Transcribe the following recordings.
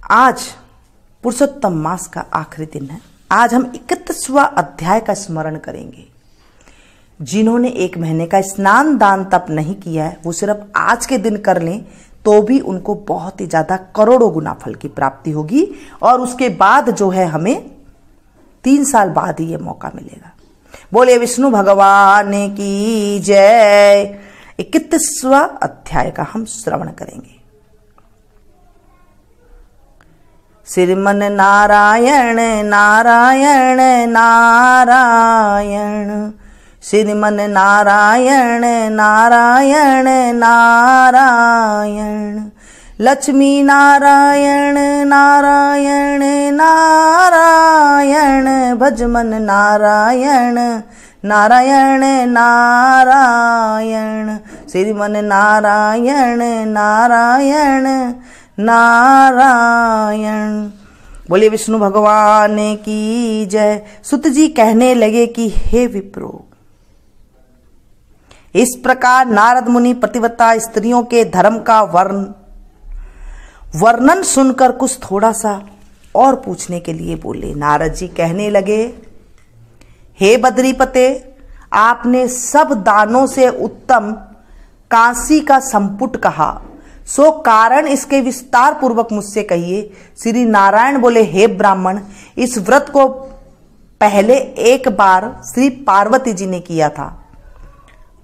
आज पुरुषोत्तम मास का आखिरी दिन है। आज हम 31वां अध्याय का स्मरण करेंगे। जिन्होंने 1 महीने का स्नान दान तप नहीं किया है, वो सिर्फ आज के दिन कर लें तो भी उनको बहुत ही ज्यादा करोड़ों गुना फल की प्राप्ति होगी। और उसके बाद जो है हमें 3 साल बाद ही ये मौका मिलेगा। बोले विष्णु भगवान की जय। 31वां अध्याय का हम श्रवण करेंगे। श्रीमन नारायण नारायण नारायण, श्रीमन नारायण नारायण नारायण, लक्ष्मी नारायण नारायण नारायण, भजमन नारायण नारायण नारायण, श्रीमन नारायण नारायण नारायण। बोले विष्णु भगवान की जय। सुत जी कहने लगे कि हे विप्रो, इस प्रकार नारद मुनि प्रतिव्रता स्त्रियों के धर्म का वर्णन सुनकर कुछ थोड़ा सा और पूछने के लिए बोले। नारद जी कहने लगे, हे बद्रीपते, आपने सब दानों से उत्तम कांसी का संपुट कहा, सो कारण इसके विस्तार पूर्वक मुझसे कहिए। श्री नारायण बोले, हे ब्राह्मण, इस व्रत को पहले एक बार श्री पार्वती जी ने किया था।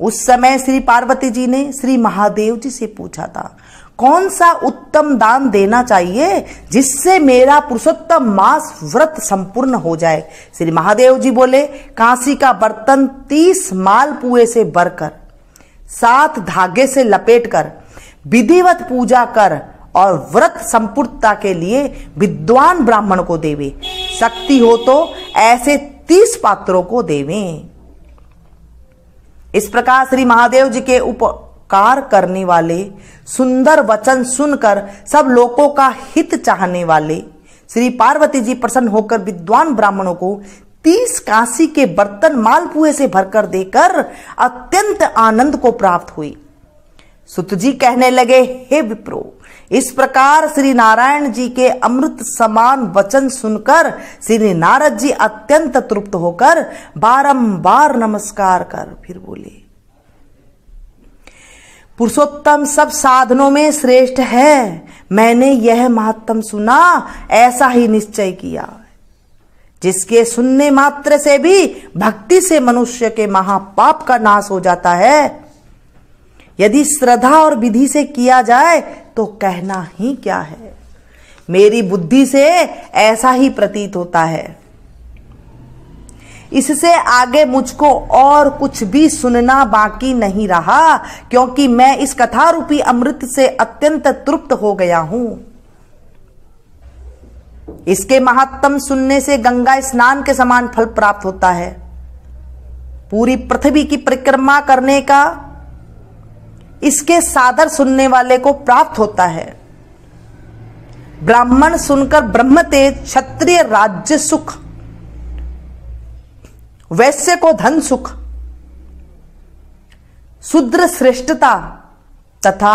उस समय श्री पार्वती जी ने श्री महादेव जी से पूछा था, कौन सा उत्तम दान देना चाहिए जिससे मेरा पुरुषोत्तम मास व्रत संपूर्ण हो जाए। श्री महादेव जी बोले, कांसी का बर्तन 30 मालपुए से भरकर 7 धागे से लपेटकर विधिवत पूजा कर और व्रत संपूर्णता के लिए विद्वान ब्राह्मण को देवे। शक्ति हो तो ऐसे 30 पात्रों को देवे। इस प्रकार श्री महादेव जी के उपकार करने वाले सुंदर वचन सुनकर सब लोगों का हित चाहने वाले श्री पार्वती जी प्रसन्न होकर विद्वान ब्राह्मणों को 30 कांसी के बर्तन मालपुए से भरकर देकर अत्यंत आनंद को प्राप्त हुई। सुत जी कहने लगे, हे विप्रो, इस प्रकार श्री नारायण जी के अमृत समान वचन सुनकर श्री नारद जी अत्यंत तृप्त होकर बारंबार नमस्कार कर फिर बोले, पुरुषोत्तम सब साधनों में श्रेष्ठ है। मैंने यह महात्म सुना, ऐसा ही निश्चय किया, जिसके सुनने मात्र से भी भक्ति से मनुष्य के महापाप का नाश हो जाता है। यदि श्रद्धा और विधि से किया जाए तो कहना ही क्या है। मेरी बुद्धि से ऐसा ही प्रतीत होता है। इससे आगे मुझको और कुछ भी सुनना बाकी नहीं रहा, क्योंकि मैं इस कथा रूपी अमृत से अत्यंत तृप्त हो गया हूं। इसके महात्म सुनने से गंगा स्नान के समान फल प्राप्त होता है। पूरी पृथ्वी की परिक्रमा करने का इसके सादर सुनने वाले को प्राप्त होता है। ब्राह्मण सुनकर ब्रह्म तेज, क्षत्रिय राज्य सुख, वैश्य को धन सुख, शूद्र श्रेष्ठता तथा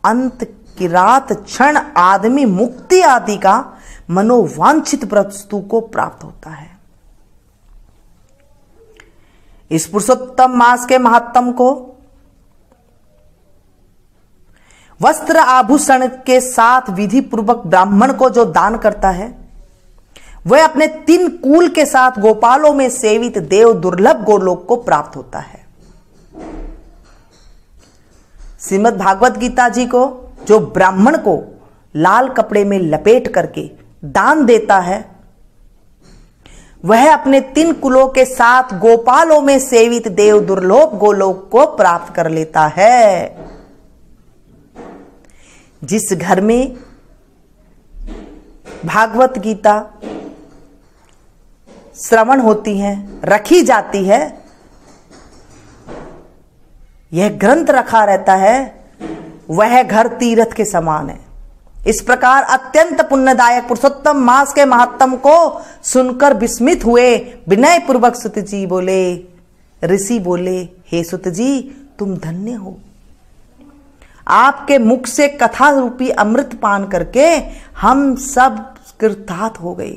अंत किरात क्षण आदमी मुक्ति आदि का मनोवांछित वस्तु को प्राप्त होता है। इस पुरुषोत्तम मास के महात्म को वस्त्र आभूषण के साथ विधि पूर्वक ब्राह्मण को जो दान करता है, वह अपने 3 कुल के साथ गोपालों में सेवित देव दुर्लभ गोलोक को प्राप्त होता है। श्रीमद् भागवत गीता जी को जो ब्राह्मण को लाल कपड़े में लपेट करके दान देता है, वह अपने 3 कुलों के साथ गोपालों में सेवित देव दुर्लभ गोलोक को प्राप्त कर लेता है। जिस घर में भागवत गीता श्रवण होती है, रखी जाती है, यह ग्रंथ रखा रहता है, वह घर तीर्थ के समान है। इस प्रकार अत्यंत पुण्यदायक पुरुषोत्तम मास के महात्म को सुनकर विस्मित हुए विनय पूर्वक सुत जी बोले, ऋषि बोले, हे सुत जी, तुम धन्य हो। आपके मुख से कथा रूपी अमृत पान करके हम सब कृतार्थ हो गए।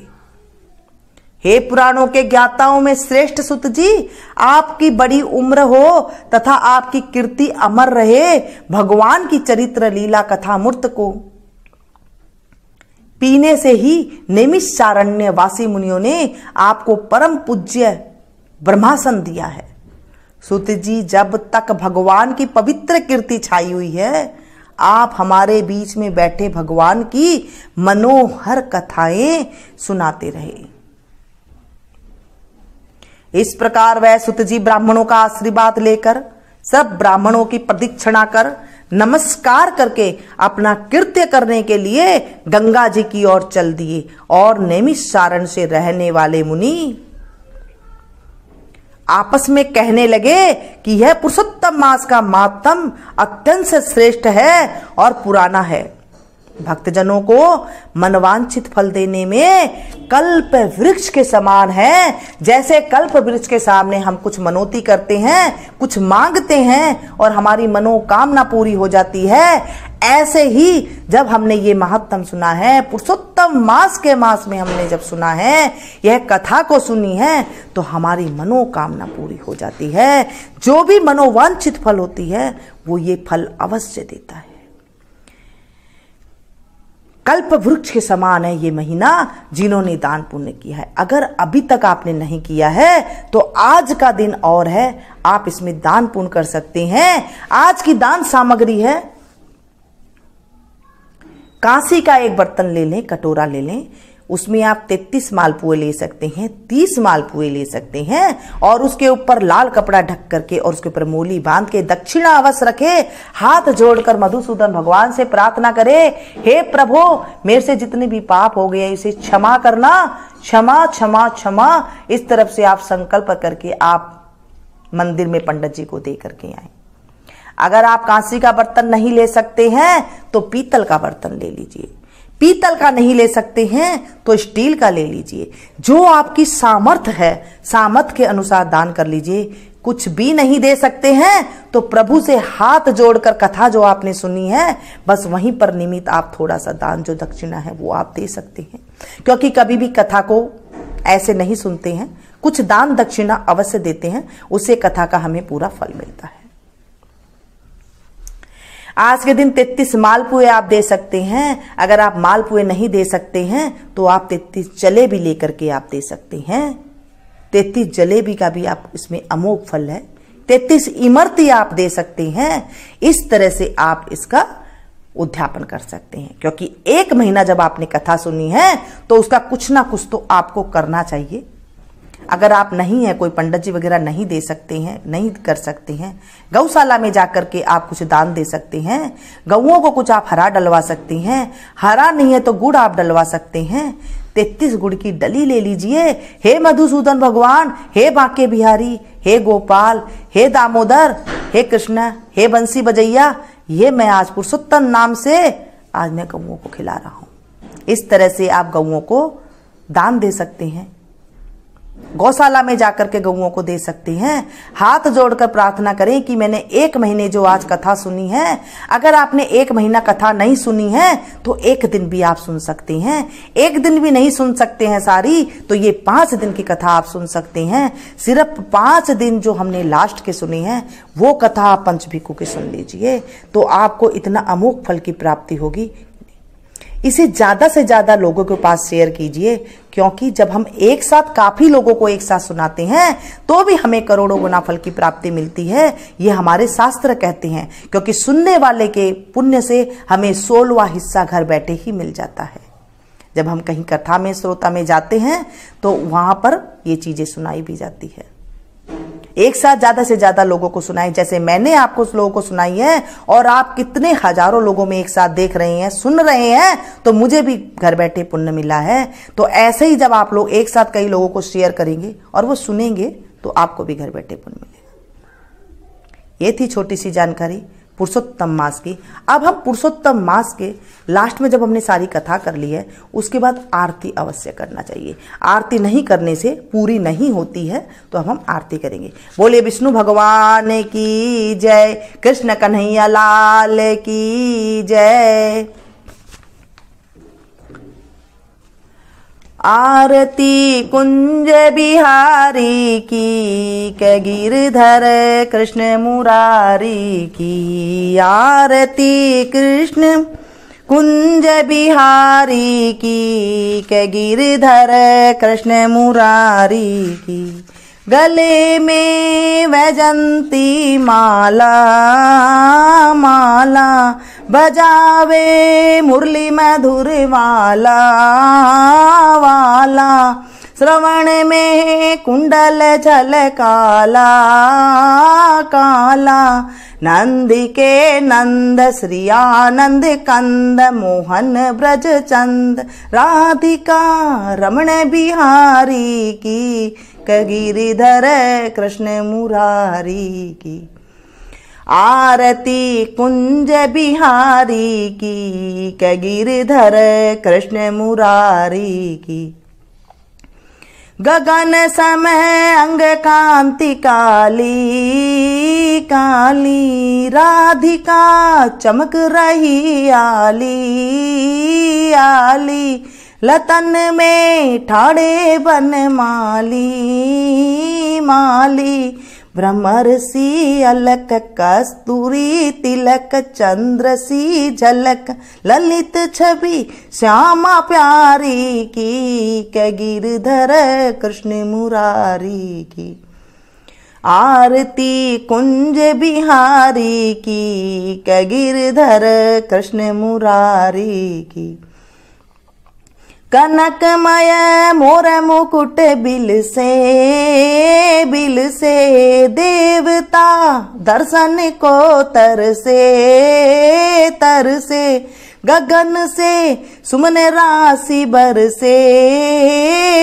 हे पुराणों के ज्ञाताओं में श्रेष्ठ सुत जी, आपकी बड़ी उम्र हो तथा आपकी कीर्ति अमर रहे। भगवान की चरित्र लीला कथा मूर्त को पीने से ही नैमिषारण्य वासी मुनियों ने आपको परम पूज्य ब्रह्मासन दिया है। सुत जी, जब तक भगवान की पवित्र कीर्ति छाई हुई है, आप हमारे बीच में बैठे भगवान की मनोहर कथाएं सुनाते रहे। इस प्रकार वह सुत जी ब्राह्मणों का आशीर्वाद लेकर, सब ब्राह्मणों की प्रदक्षिणा कर, नमस्कार करके अपना कृत्य करने के लिए गंगा जी की ओर चल दिए। और नैमिषारण्य से रहने वाले मुनि आपस में कहने लगे कि यह पुरुषोत्तम मास का मातम अत्यंत श्रेष्ठ है और पुराना है। भक्तजनों को मनवांछित फल देने में कल्प वृक्ष के समान है। जैसे कल्प वृक्ष के सामने हम कुछ मनोती करते हैं, कुछ मांगते हैं और हमारी मनोकामना पूरी हो जाती है, ऐसे ही जब हमने ये महत्तम सुना है, पुरुषोत्तम मास के मास में हमने जब सुना है, यह कथा को सुनी है, तो हमारी मनोकामना पूरी हो जाती है। जो भी मनोवांछित फल होती है वो ये फल अवश्य देता है। कल्प वृक्ष के समान है ये महीना जिन्होंने दान पुण्य किया है। अगर अभी तक आपने नहीं किया है तो आज का दिन और है, आप इसमें दान पुण्य कर सकते हैं। आज की दान सामग्री है, कांसी का एक बर्तन ले लें, कटोरा ले लें, उसमें आप 33 मालपुए ले सकते हैं, 30 मालपुए ले सकते हैं और उसके ऊपर लाल कपड़ा ढक करके और उसके ऊपर मोली बांध के दक्षिणा अवश्य रखे, हाथ जोड़कर मधुसूदन भगवान से प्रार्थना करे, हे प्रभु मेरे से जितने भी पाप हो गए इसे क्षमा करना, क्षमा क्षमा क्षमा। इस तरफ से आप संकल्प करके आप मंदिर में पंडित जी को दे करके आए। अगर आप कांसी का बर्तन नहीं ले सकते हैं तो पीतल का बर्तन ले लीजिए, पीतल का नहीं ले सकते हैं तो स्टील का ले लीजिए। जो आपकी सामर्थ्य है, सामर्थ्य के अनुसार दान कर लीजिए। कुछ भी नहीं दे सकते हैं तो प्रभु से हाथ जोड़कर कथा जो आपने सुनी है बस वहीं पर निमित्त आप थोड़ा सा दान जो दक्षिणा है वो आप दे सकते हैं, क्योंकि कभी भी कथा को ऐसे नहीं सुनते हैं, कुछ दान दक्षिणा अवश्य देते हैं, उससे कथा का हमें पूरा फल मिलता है। आज के दिन 33 मालपुए आप दे सकते हैं। अगर आप मालपुए नहीं दे सकते हैं तो आप 33 जलेबी लेकर के आप दे सकते हैं। 33 जलेबी का भी आप इसमें अमोघ फल है। 33 इमरती आप दे सकते हैं। इस तरह से आप इसका उद्यापन कर सकते हैं, क्योंकि एक महीना जब आपने कथा सुनी है तो उसका कुछ ना कुछ तो आपको करना चाहिए। अगर आप नहीं है, कोई पंडित जी वगैरह नहीं दे सकते हैं, नहीं कर सकते हैं, गौशाला में जाकर के आप कुछ दान दे सकते हैं। गौओं को कुछ आप हरा डलवा सकते हैं, हरा नहीं है तो गुड़ आप डलवा सकते हैं। 33 गुड़ की डली ले लीजिए। हे मधुसूदन भगवान, हे बांके बिहारी, हे गोपाल, हे दामोदर, हे कृष्ण, हे बंसी बजैया, ये मैं आज पुरुषोत्तम नाम से आज मैं गौओं को खिला रहा हूं। इस तरह से आप गौओं को दान दे सकते हैं, गौशाला में जाकर के गौओं को दे सकते हैं। हाथ जोड़कर प्रार्थना करें कि मैंने एक महीने जो आज कथा सुनी है, अगर आपने एक महीना कथा नहीं सुनी है तो एक दिन भी आप सुन सकते हैं। एक दिन भी नहीं सुन सकते हैं सारी तो ये 5 दिन की कथा आप सुन सकते हैं। सिर्फ 5 दिन जो हमने लास्ट के सुनी है वो कथा आप पंचभिक्खु के सुन लीजिए तो आपको इतना अमोघ फल की प्राप्ति होगी। इसे ज्यादा से ज्यादा लोगों के पास शेयर कीजिए, क्योंकि जब हम एक साथ काफी लोगों को एक साथ सुनाते हैं तो भी हमें करोड़ों गुना फल की प्राप्ति मिलती है। ये हमारे शास्त्र कहते हैं, क्योंकि सुनने वाले के पुण्य से हमें 16वां हिस्सा घर बैठे ही मिल जाता है। जब हम कहीं कथा में श्रोता में जाते हैं तो वहां पर ये चीजें सुनाई भी जाती है। एक साथ ज्यादा से ज्यादा लोगों को सुनाई, जैसे मैंने आपको लोगों को सुनाई है और आप कितने हजारों लोगों में एक साथ देख रहे हैं, सुन रहे हैं, तो मुझे भी घर बैठे पुण्य मिला है। तो ऐसे ही जब आप लोग एक साथ कई लोगों को शेयर करेंगे और वो सुनेंगे तो आपको भी घर बैठे पुण्य मिलेगा। ये थी छोटी सी जानकारी पुरुषोत्तम मास की। अब हम पुरुषोत्तम मास के लास्ट में जब हमने सारी कथा कर ली है, उसके बाद आरती अवश्य करना चाहिए। आरती नहीं करने से पूरी नहीं होती है, तो अब हम आरती करेंगे। बोले विष्णु भगवान की जय, कृष्ण कन्हैया लाल की जय। आरती कुंज बिहारी की, कै गिरधर कृष्ण मुरारी की। आरती कृष्ण कुंज बिहारी की, कै गिरधर कृष्ण मुरारी की। गले में वैजंती माला, माला बजावे मुरली मधुर वाला, वाला। श्रवण में कुंडल झलकाला, काला। नंद के नंद श्री आनंद कंद, मोहन ब्रज चंद, राधिका रमण बिहारी की, कै गिरिधर कृष्ण मुरारी की। आरती कुंज बिहारी की, कै गिरिधर कृष्ण मुरारी की। गगन समय अंग कांति काली, काली। राधिका चमक रही आली, आली। लतन में ठाड़े बन माली, माली। ब्रह्मर्षि अलक कस्तूरी तिलक, चंद्र सी झलक ललित छवि श्यामा प्यारी की, कै गिरधर कृष्ण मुरारी की। आरती कुंज बिहारी की, कै गिरधर कृष्ण मुरारी की। कनकमय मोर मुकुट बिल से, बिल से। देवता दर्शन को तरसे, तरसे। गगन से सुमन राशि बरसे,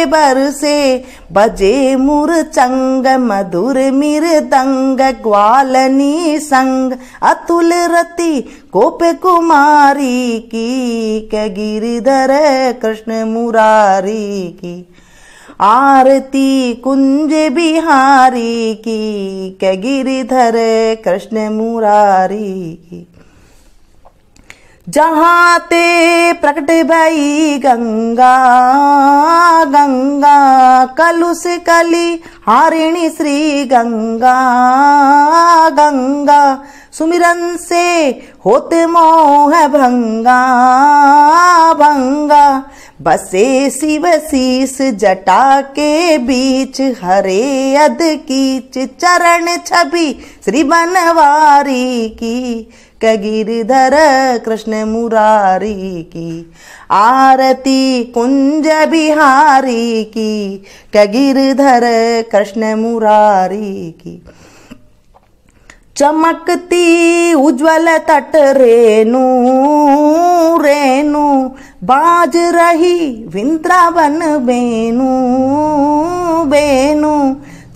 बरसे। बजे मुरचंग मधुर मृदंग, ग्वालनी संग अतुल रति गोप कुमारी की, कै गिरिधर कृष्ण मुरारी की। आरती कुंज बिहारी की, कै गिरिधर कृष्ण मुरारी की। जहाँ ते प्रकट भई गंगा, गंगा। कलुष कली हारिणी श्री गंगा, गंगा। सुमिरन से होते मोह भंगा, भंगा। बसे शिव शीस जटा के बीच, हरे अध कीच चरण छवि श्री बनवारी की, कै गिरधर कृष्ण मुरारी की। आरती कुंज बिहारी की, कै गिरधर कृष्ण मुरारी की। चमकती उज्ज्वल तट रेणु, रेणु। बाज रही वृंदावन बेनु, बेनु।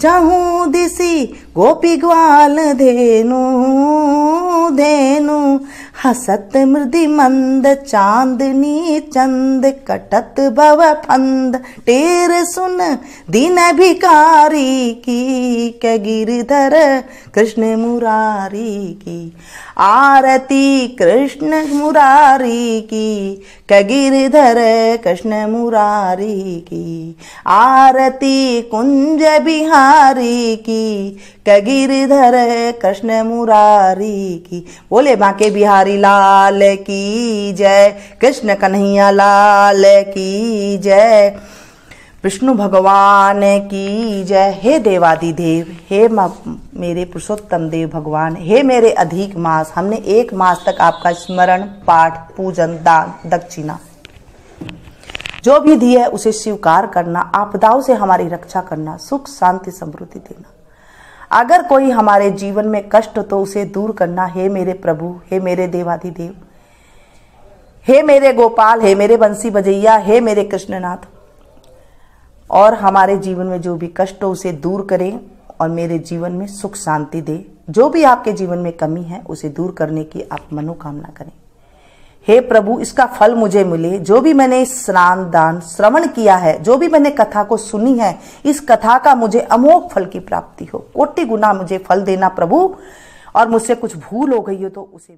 चहु दिसी गोपी ग्वाल धेनु, धेनु। हसत मृदि मंद चांदनी चंद, कटत भव फंद टेर सुन दीन भिकारी की, कै गिरधर कृष्ण मुरारी की। आरती कृष्ण मुरारी की, कै गिरधर कृष्ण मुरारी की। आरती कुंज बिहारी की, कै गिरधर कृष्ण मुरारी की। बोले बांके बिहारी लाल की जय, कृष्ण कन्हैया लाल की जय, विष्णु भगवान की जय। हे देवादिदेव, हे मेरे पुरुषोत्तम देव भगवान, हे मेरे अधिक मास। हमने 1 मास तक आपका स्मरण, पाठ, पूजन, दान, दक्षिणा जो भी दी है उसे स्वीकार करना, आपदाओं से हमारी रक्षा करना, सुख शांति समृद्धि देना। अगर कोई हमारे जीवन में कष्ट तो उसे दूर करना। हे मेरे प्रभु, हे मेरे देवाधिदेव, हे मेरे गोपाल, हे मेरे बंसी बजैया, हे मेरे कृष्णनाथ। और हमारे जीवन में जो भी कष्ट हो उसे दूर करें और मेरे जीवन में सुख शांति दे। जो भी आपके जीवन में कमी है उसे दूर करने की आप मनोकामना करें। हे प्रभु, इसका फल मुझे मिले। जो भी मैंने स्नान दान श्रवण किया है, जो भी मैंने कथा को सुनी है, इस कथा का मुझे अमोघ फल की प्राप्ति हो। कोटि गुना मुझे फल देना प्रभु, और मुझसे कुछ भूल हो गई हो तो उसे